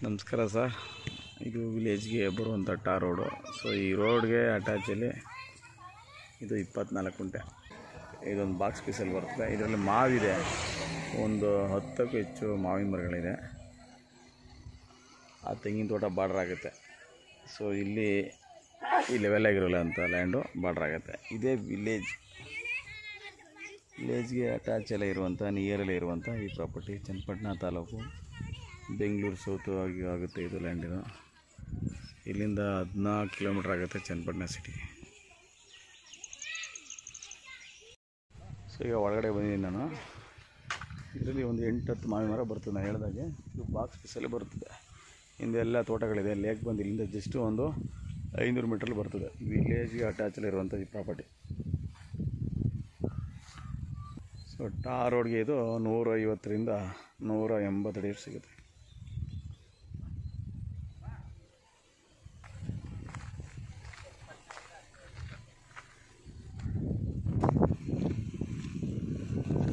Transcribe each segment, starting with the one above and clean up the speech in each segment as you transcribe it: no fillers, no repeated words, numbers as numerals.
ನಮಸ್ಕಾರ ಸರ್. ಇದು ವಿಲೇಜ್ಗೆ ಬರುವಂಥ ಟಾರ್ ರೋಡು. ಸೊ ಈ ರೋಡ್ಗೆ ಅಟ್ಯಾಚಲ್ಲಿ ಇದು 24 ಕುಂಟೆ. ಇದೊಂದು ಬಾಕ್ಸ್ ಪೀಸಲ್ಲಿ ಬರ್ತದೆ. ಇದರಲ್ಲಿ ಮಾವಿದೆ, ಒಂದು 10ಕ್ಕೂ ಹೆಚ್ಚು ಮಾವಿನ ಮರಗಳಿದೆ. ಆ ತೆಂಗಿನ ತೋಟ ಬಾರ್ಡ್ರ್ ಆಗುತ್ತೆ. ಸೊ ಇಲ್ಲಿ ಈ ಲೆವೆಲ್ ಆಗಿರೋಲ್ಲ ಅಂತ ಲ್ಯಾಂಡು ಬಾರ್ಡ್ರ್ ಆಗುತ್ತೆ. ಇದೇ ವಿಲೇಜ್ಗೆ ಅಟ್ಯಾಚಲ್ಲೇ ಇರುವಂಥ ನಿಯರಲ್ಲೇ ಇರುವಂಥ ಈ ಪ್ರಾಪರ್ಟಿ ಚನ್ನಪಟ್ಟಣ ತಾಲೂಕು, ಬೆಂಗಳೂರು ಸೌತ್ ಆಗುತ್ತೆ. ಇದು ಲ್ಯಾಂಡ್ ಇದು ಇಲ್ಲಿಂದ 14 ಕಿಲೋಮೀಟ್ರ್ ಆಗುತ್ತೆ ಚನ್ನಪಟ್ಟಣ ಸಿಟಿ. ಸೊ ಈಗ ಒಳಗಡೆ ಬಂದಿದ್ದೀನಿ ನಾನು. ಇದರಲ್ಲಿ ಒಂದು 8-10 ಮಾವಿನ ಮರ ಬರ್ತದೆ. ನಾನು ಹೇಳಿದಾಗೆ ಇದು ಬಾಕ್ಸ್ ಪೀಸಲ್ಲಿ ಬರ್ತದೆ. ಹಿಂದೆಲ್ಲ ತೋಟಗಳಿದೆ. ಲೇಕ್ ಬಂದು ಇಲ್ಲಿಂದ ಜಸ್ಟ್ ಒಂದು 500 ಮೀಟ್ರಲ್ಲಿ ಬರ್ತದೆ. ವಿಲೇಜ್ಗೆ ಅಟ್ಯಾಚಲ್ಲಿ ಇರುವಂಥ ಈ ಪ್ರಾಪರ್ಟಿ. ಸೊ ಟಾರ್ ರೋಡ್ಗೆ ಇದು 150ರಿಂದ 180 ಅಡಿ ಸಿಗುತ್ತೆ.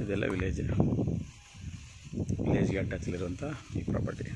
ಇದೆಲ್ಲ ವಿಲೇಜ್ಗೆ ಅಟ್ಯಾಚಲ್ಲಿರುವಂಥ ಈ ಪ್ರಾಪರ್ಟಿ.